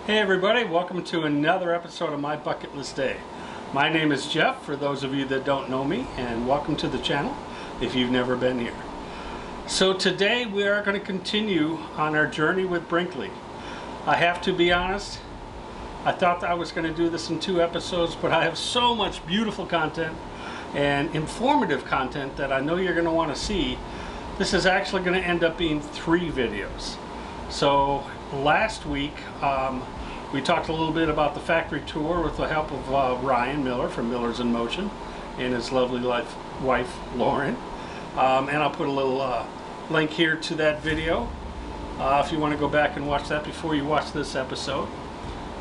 Hey everybody, welcome to another episode of My Bucket List Day. My name is Jeff, for those of you that don't know me, and welcome to the channel if you've never been here. So today we are going to continue on our journey with Brinkley. I have to be honest, I thought that I was going to do this in 2 episodes, but I have so much beautiful content and informative content that I know you're going to want to see. This is actually going to end up being 3 videos. So last week we talked a little bit about the factory tour with the help of Ryan Miller from Miller's in Motion and his lovely wife Lauren, and I'll put a little link here to that video if you want to go back and watch that before you watch this episode.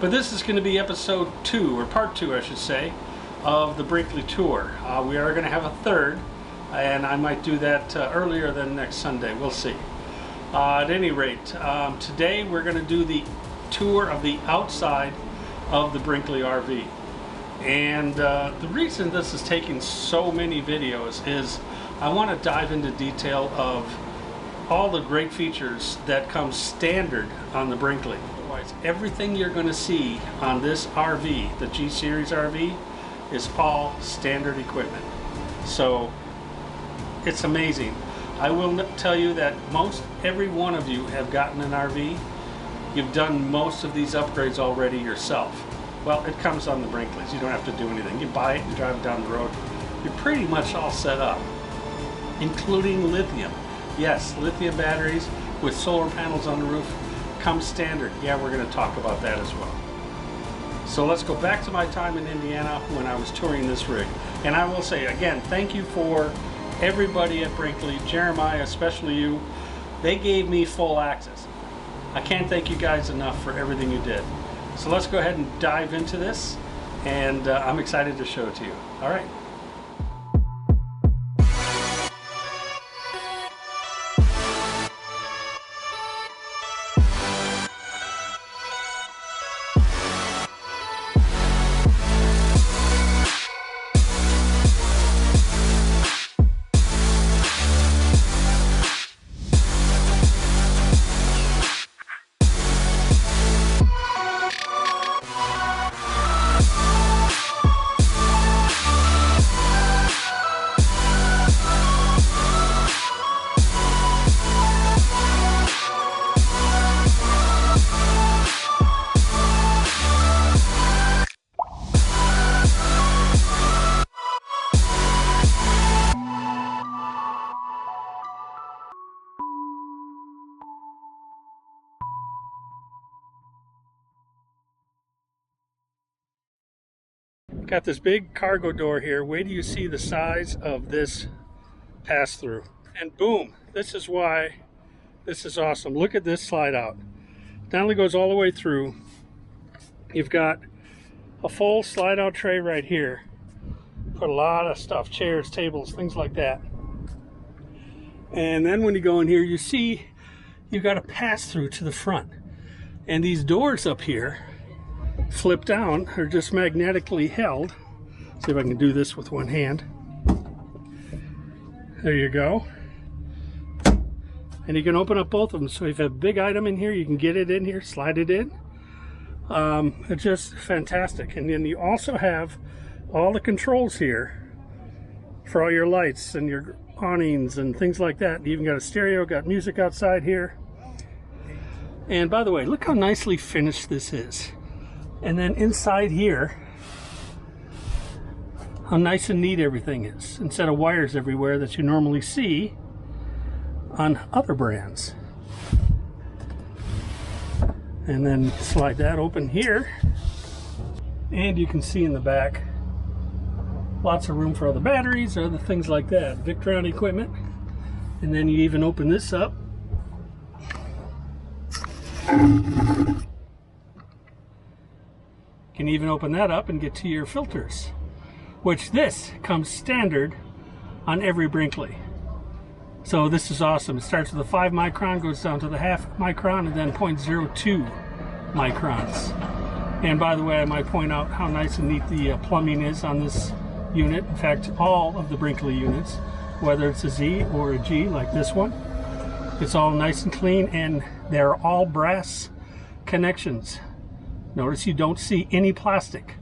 But this is going to be episode 2, or part 2 I should say, of the Brinkley tour. We are going to have a 3rd, and I might do that earlier than next Sunday. We'll see. At any rate, today we're going to do the tour of the outside of the Brinkley RV. And the reason this is taking so many videos is I want to dive into detail of all the great features that come standard on the Brinkley. Otherwise, everything you're going to see on this RV, the G Series RV, is all standard equipment. So it's amazing. I will tell you that most every one of you have gotten an RV. You've done most of these upgrades already yourself. Well, it comes on the Brinkleys. You don't have to do anything. You buy it, you drive it down the road. You're pretty much all set up, including lithium. Yes, lithium batteries with solar panels on the roof come standard. Yeah, we're going to talk about that as well. So let's go back to my time in Indiana when I was touring this rig. And I will say again, thank you for everybody at Brinkley, Jeremiah, especially you. They gave me full access. I can't thank you guys enough for everything you did. So let's go ahead and dive into this, and I'm excited to show it to you. All right. Got this big cargo door here. Wait till you see the size of this pass-through. And boom, this is why this is awesome. Look at this slide out. Not only goes all the way through, you've got a full slide out tray right here. Put a lot of stuff, chairs, tables, things like that. And then when you go in here, you see you've got a pass-through to the front. And these doors up here flip down are just magnetically held. See if I can do this with one hand. There you go. And you can open up both of them. So if you have a big item in here, you can get it in here, slide it in. It's just fantastic. And then you also have all the controls here for all your lights and your awnings and things like that. You even got a stereo, got music outside here. And by the way, look how nicely finished this is. And then inside here, how nice and neat everything is, instead of wires everywhere that you normally see on other brands. And then slide that open here, and you can see in the back lots of room for other batteries or other things like that, Victron equipment. And then you even open this up. Can even open that up and get to your filters, which this comes standard on every Brinkley. So this is awesome. It starts with a 5 micron, goes down to the 0.5 micron, and then 0.02 microns. And by the way, I might point out how nice and neat the plumbing is on this unit. In fact, all of the Brinkley units, whether it's a Z or a G like this one, it's all nice and clean, and they're all brass connections. Notice you don't see any plastic.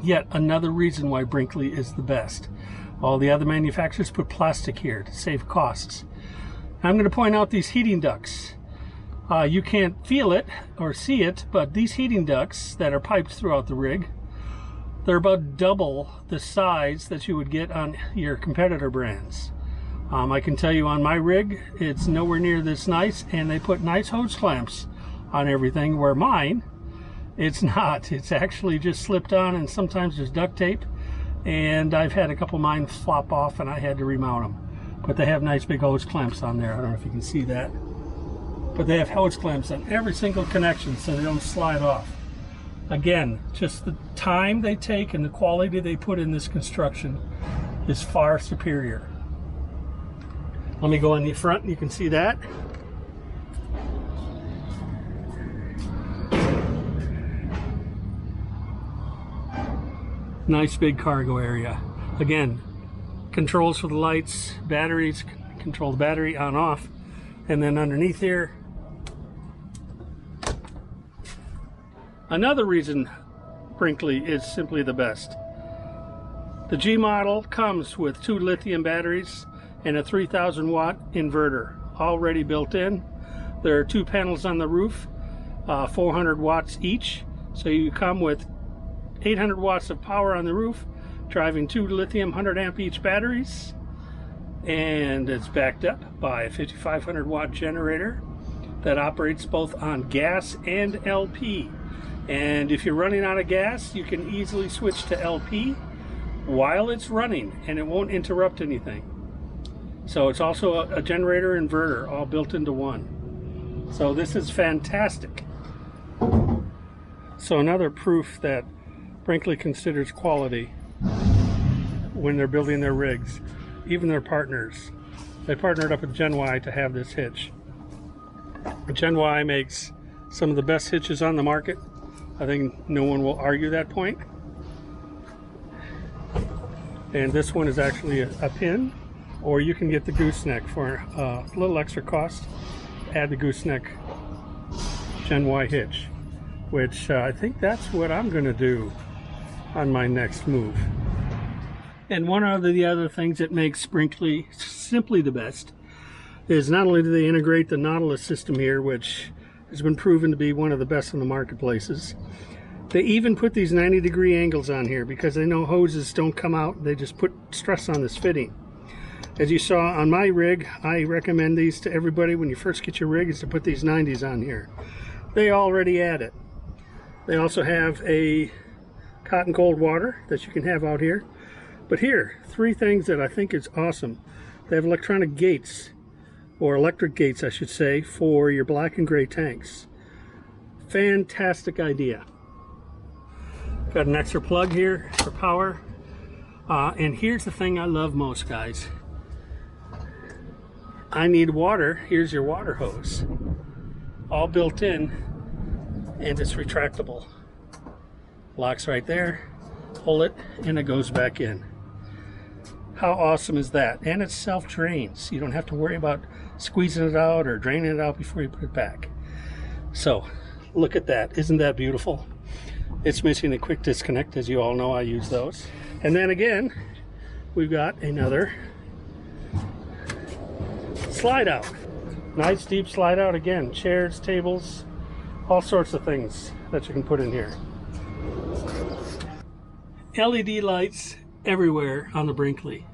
Yet another reason why Brinkley is the best. All the other manufacturers put plastic here to save costs. I'm going to point out these heating ducts. You can't feel it or see it, but these heating ducts that are piped throughout the rig, they're about double the size that you would get on your competitor brands. I can tell you on my rig, it's nowhere near this nice, and they put nice hose clamps on everything, where mine, it's not. It's actually just slipped on, and sometimes there's duct tape, and I've had a couple of mine flop off and I had to remount them. But they have nice big hose clamps on there. I don't know if you can see that. But they have hose clamps on every single connection so they don't slide off. Again, just the time they take and the quality they put in this construction is far superior. Let me go in the front and you can see that. Nice big cargo area. Again, controls for the lights, batteries, control the battery on off. And then underneath here, another reason Brinkley is simply the best. The G model comes with 2 lithium batteries and a 3,000 watt inverter already built in. There are 2 panels on the roof, 400 watts each. So you come with 800 watts of power on the roof, driving 2 lithium 100 amp each batteries. And it's backed up by a 5,500 watt generator that operates both on gas and LP. And if you're running out of gas, you can easily switch to LP while it's running, and it won't interrupt anything. So it's also a generator inverter all built into one. So this is fantastic. So another proof that Brinkley considers quality when they're building their rigs, even their partners. They partnered up with Gen Y to have this hitch. Gen Y makes some of the best hitches on the market. I think no one will argue that point. And this one is actually a pin, or you can get the gooseneck for a little extra cost. Add the gooseneck Gen Y hitch, which I think that's what I'm going to do on my next move. And one of the other things that makes Brinkley simply the best is not only do they integrate the Nautilus system here, which has been proven to be one of the best in the marketplaces, they even put these 90-degree angles on here because they know hoses don't come out. They just put stress on this fitting. As you saw on my rig, I recommend these to everybody when you first get your rig, is to put these 90s on here. They already add it. They also have a hot and cold water that you can have out here. But here, 3 things that I think is awesome. They have electronic gates, or electric gates I should say, for your black and gray tanks. Fantastic idea. Got an extra plug here for power. And here's the thing I love most, guys. I need water. Here's your water hose. All built in, and it's retractable. Locks right there. Pull it, and it goes back in. How awesome is that? And it self-drains. You don't have to worry about squeezing it out or draining it out before you put it back. So, look at that. Isn't that beautiful? It's missing a quick disconnect, as you all know. I use those. And then again, we've got another slide out. Nice deep slide out again. Chairs, tables, all sorts of things that you can put in here. LED lights everywhere on the Brinkley.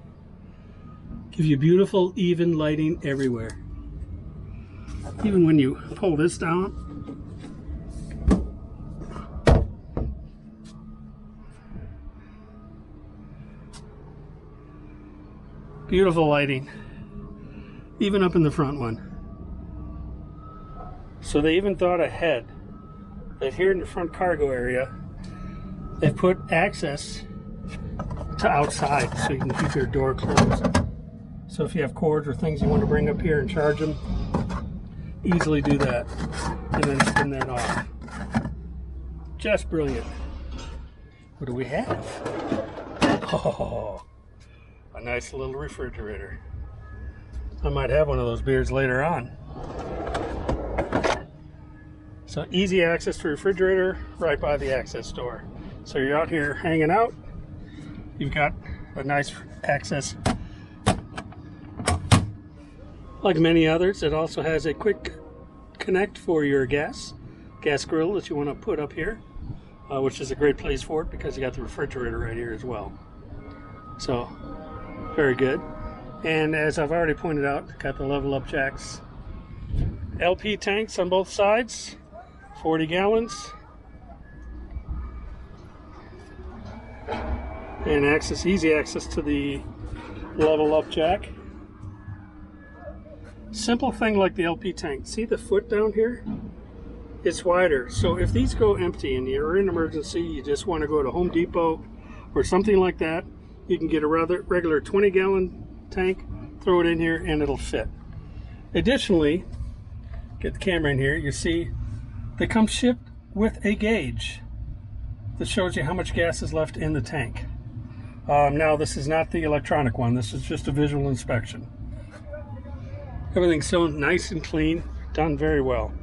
Give you beautiful, even lighting everywhere. Even when you pull this down, beautiful lighting, even up in the front one. So they even thought ahead that here in the front cargo area, they put access to outside so you can keep your door closed. So if you have cords or things you want to bring up here and charge them, easily do that, and then spin that off. Just brilliant. What do we have? Oh, a nice little refrigerator. I might have one of those beers later on. So easy access to refrigerator right by the access door. So you're out here hanging out, you've got a nice access. Like many others, it also has a quick connect for your gas grill that you want to put up here, which is a great place for it because you got the refrigerator right here as well. So very good. And as I've already pointed out, got the level up jacks. LP tanks on both sides, 40 gallons. And easy access to the level up jack. Simple thing like the LP tank. See the foot down here? It's wider. So if these go empty and you're in an emergency, you just want to go to Home Depot or something like that, you can get a regular 20-gallon tank, throw it in here, and it'll fit. Additionally, get the camera in here, you see they come shipped with a gauge that shows you how much gas is left in the tank. Now this is not the electronic one, this is just a visual inspection. Everything's so nice and clean, done very well.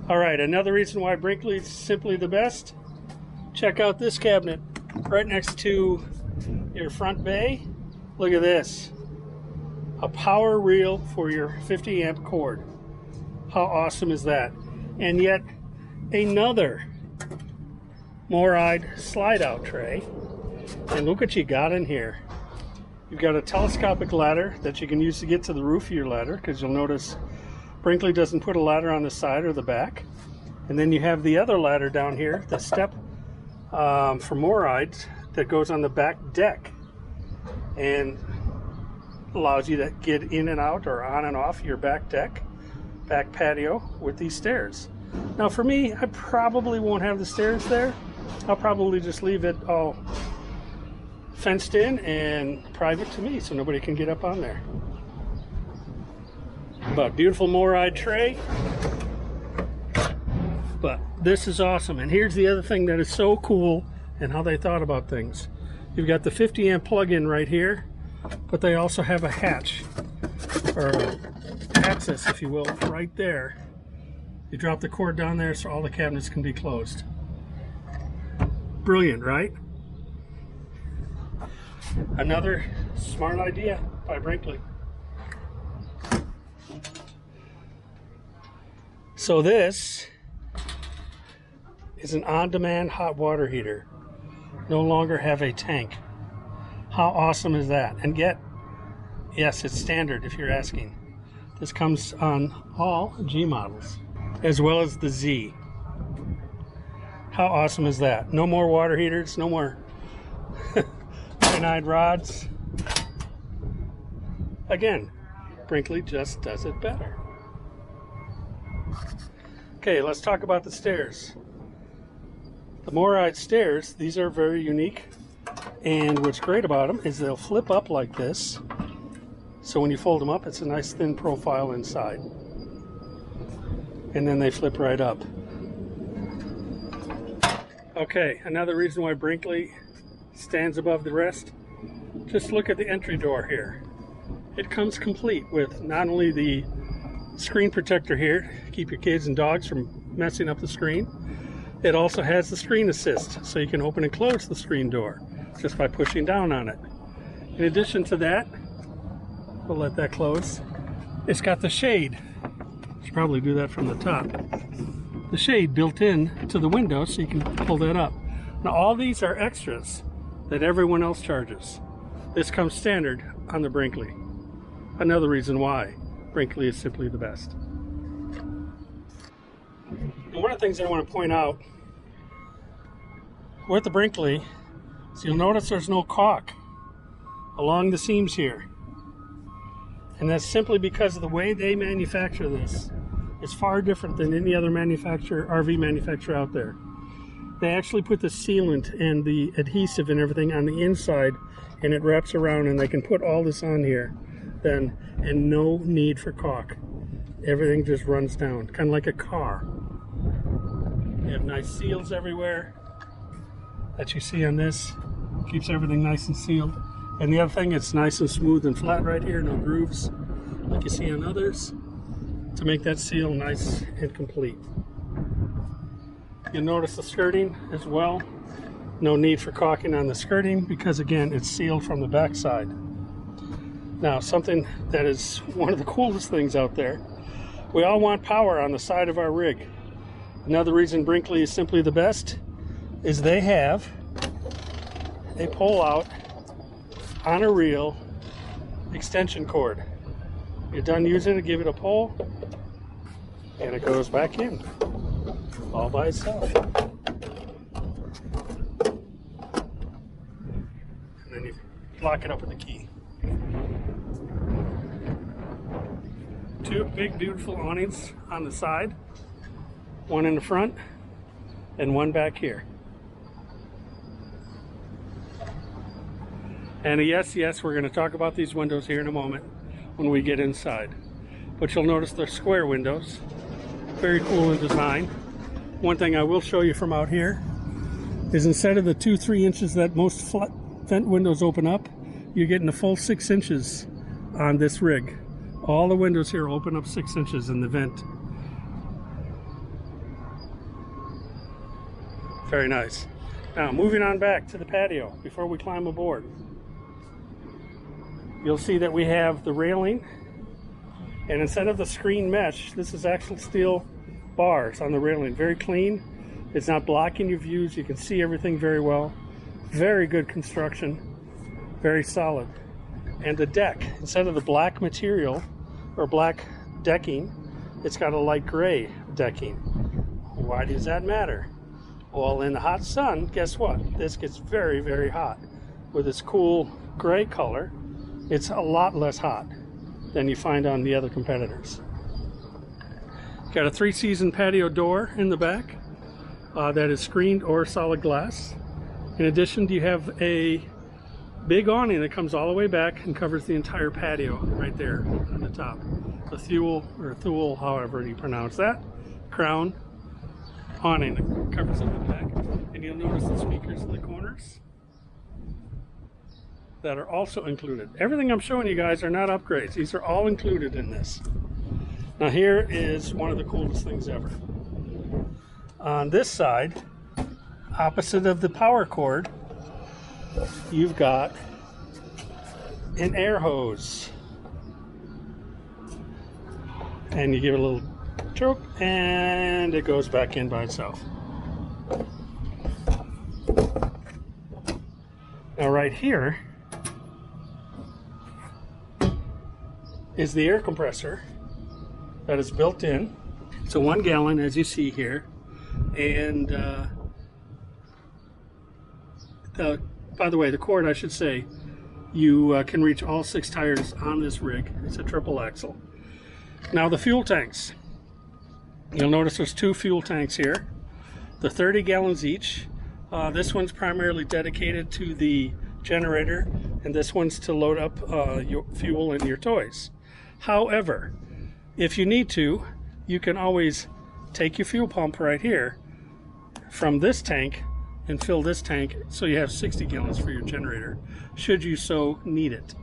Alright, another reason why Brinkley is simply the best, check out this cabinet right next to your front bay. Look at this. A power reel for your 50 amp cord. How awesome is that? And yet another Moride slide out tray. And look what you got in here. You've got a telescopic ladder that you can use to get to the roof of your ladder, because you'll notice Brinkley doesn't put a ladder on the side or the back. And then you have the other ladder down here, the step for Moride that goes on the back deck and allows you to get in and out or on and off your back deck, back patio with these stairs. Now for me, I probably won't have the stairs there. I'll probably just leave it all fenced in and private to me so nobody can get up on there. But beautiful Moride tray. But this is awesome. And here's the other thing that is so cool and how they thought about things. You've got the 50 amp plug-in right here, but they also have a hatch, or access if you will, right there. You drop the cord down there so all the cabinets can be closed. Brilliant, right? Another smart idea by Brinkley. So this is an on-demand hot water heater. No longer have a tank. How awesome is that? And yet, yes, it's standard if you're asking. This comes on all G models, as well as the Z. How awesome is that? No more water heaters, no more cyanide rods. Again, Brinkley just does it better. Okay, let's talk about the stairs. The Moride stairs, these are very unique, and what's great about them is they'll flip up like this, so when you fold them up it's a nice thin profile inside, and then they flip right up. Okay, another reason why Brinkley stands above the rest, just look at the entry door here. It comes complete with not only the screen protector here to keep your kids and dogs from messing up the screen, it also has the screen assist, so you can open and close the screen door just by pushing down on it. In addition to that, we'll let that close. It's got the shade. Should probably do that from the top. The shade built in to the window so you can pull that up. Now all these are extras that everyone else charges. This comes standard on the Brinkley. Another reason why Brinkley is simply the best. And one of the things I want to point out with the Brinkley is you'll notice there's no caulk along the seams here. And that's simply because of the way they manufacture this. It's far different than any other RV manufacturer out there. They actually put the sealant and the adhesive and everything on the inside, and it wraps around, and they can put all this on here then, and no need for caulk. Everything just runs down, kind of like a car. They have nice seals everywhere that you see on this. Keeps everything nice and sealed. And the other thing, it's nice and smooth and flat right here, no grooves like you see on others. to make that seal nice and complete. You'll notice the skirting as well. No need for caulking on the skirting because again it's sealed from the back side. Now something that is one of the coolest things out there, we all want power on the side of our rig. Another reason Brinkley is simply the best is they have a pull out on a reel extension cord. You're done using it, give it a pull, and it goes back in all by itself. And then you lock it up with the key. Two big beautiful awnings on the side, one in the front and one back here. And yes, we're going to talk about these windows here in a moment when we get inside. But you'll notice they're square windows. Very cool in design. One thing I will show you from out here is instead of the 2-3 inches that most flat vent windows open up, you're getting a full 6 inches on this rig. All the windows here open up 6 inches in the vent. Very nice. Now moving on back to the patio before we climb aboard. You'll see that we have the railing, and instead of the screen mesh, this is actual steel bars on the railing. Very clean. It's not blocking your views. You can see everything very well. Very good construction. Very solid. And the deck, instead of the black material or black decking, it's got a light gray decking. Why does that matter? Well, in the hot sun, guess what? This gets very, very hot. With this cool gray color, it's a lot less hot than you find on the other competitors. Got a 3-season patio door in the back that is screened or solid glass. In addition, you have a big awning that comes all the way back and covers the entire patio right there on the top. The Thule, or Thule, however you pronounce that, crown awning that covers up the back. And you'll notice the speakers in the corners that are also included. Everything I'm showing you guys are not upgrades. These are all included in this. Now here is one of the coolest things ever. On this side, opposite of the power cord, you've got an air hose. And you give it a little choke and it goes back in by itself. Now right here is the air compressor that is built in. It's a 1 gallon, as you see here, and by the way, the cord, I should say, you can reach all 6 tires on this rig. It's a triple axle. Now the fuel tanks, you'll notice there's 2 fuel tanks here. They're 30 gallons each. This one's primarily dedicated to the generator, and this one's to load up your fuel in your toys. However, if you need to, you can always take your fuel pump right here from this tank and fill this tank so you have 60 gallons for your generator, should you so need it.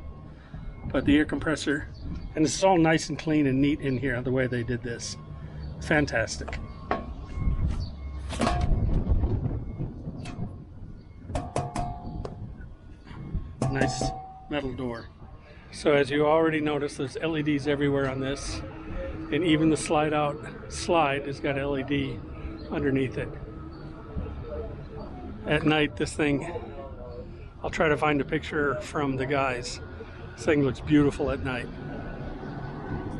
But the air compressor, and this is all nice and clean and neat in here, the way they did this. Fantastic. Nice metal door. So as you already noticed, there's LEDs everywhere on this, and even the slide has got LED underneath it. At night, this thing, I'll try to find a picture from the guys. This thing looks beautiful at night.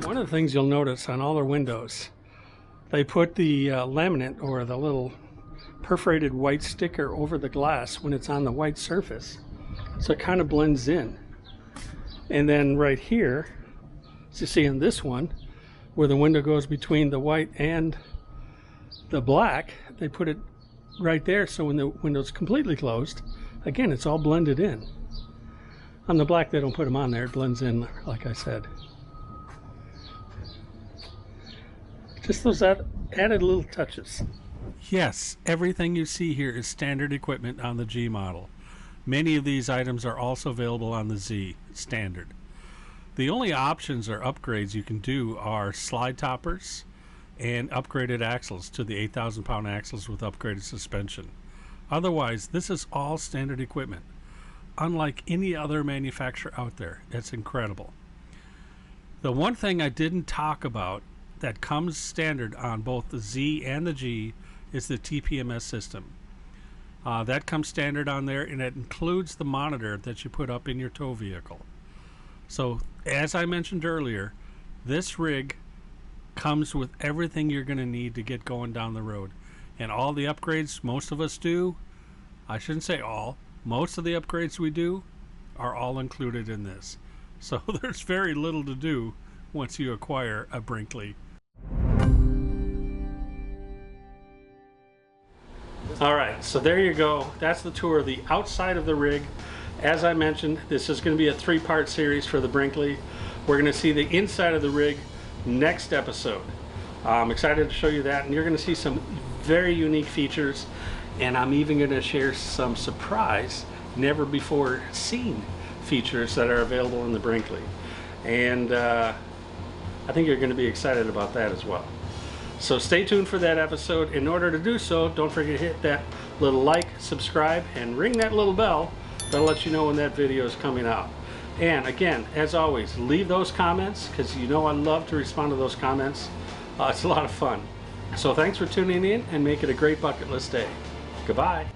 One of the things you'll notice on all their windows, they put the laminate or the little perforated white sticker over the glass when it's on the white surface, so it kind of blends in. And then right here, as you see in this one, where the window goes between the white and the black, they put it right there, so when the window's completely closed, again, it's all blended in. On the black, they don't put them on there. It blends in, like I said. Just those added little touches. Yes, everything you see here is standard equipment on the G model. Many of these items are also available on the Z standard. The only options or upgrades you can do are slide toppers and upgraded axles to the 8,000 pound axles with upgraded suspension. Otherwise, this is all standard equipment, unlike any other manufacturer out there. It's incredible. The one thing I didn't talk about that comes standard on both the Z and the G is the TPMS system. That comes standard on there, and it includes the monitor that you put up in your tow vehicle. So, as I mentioned earlier, this rig comes with everything you're going to need to get going down the road. And all the upgrades most of us do, I shouldn't say all, most of the upgrades we do are all included in this. So there's very little to do once you acquire a Brinkley. Alright, so there you go. That's the tour of the outside of the rig. As I mentioned, this is going to be a three-part series for the Brinkley. We're going to see the inside of the rig next episode. I'm excited to show you that, and you're going to see some very unique features, and I'm even going to share some surprise, never before seen features that are available in the Brinkley. And I think you're going to be excited about that as well. So stay tuned for that episode. In order to do so, don't forget to hit that little like, subscribe, and ring that little bell. That'll let you know when that video is coming out. And again, as always, leave those comments, because you know I love to respond to those comments. It's a lot of fun. So thanks for tuning in, and make it a great bucket list day. Goodbye.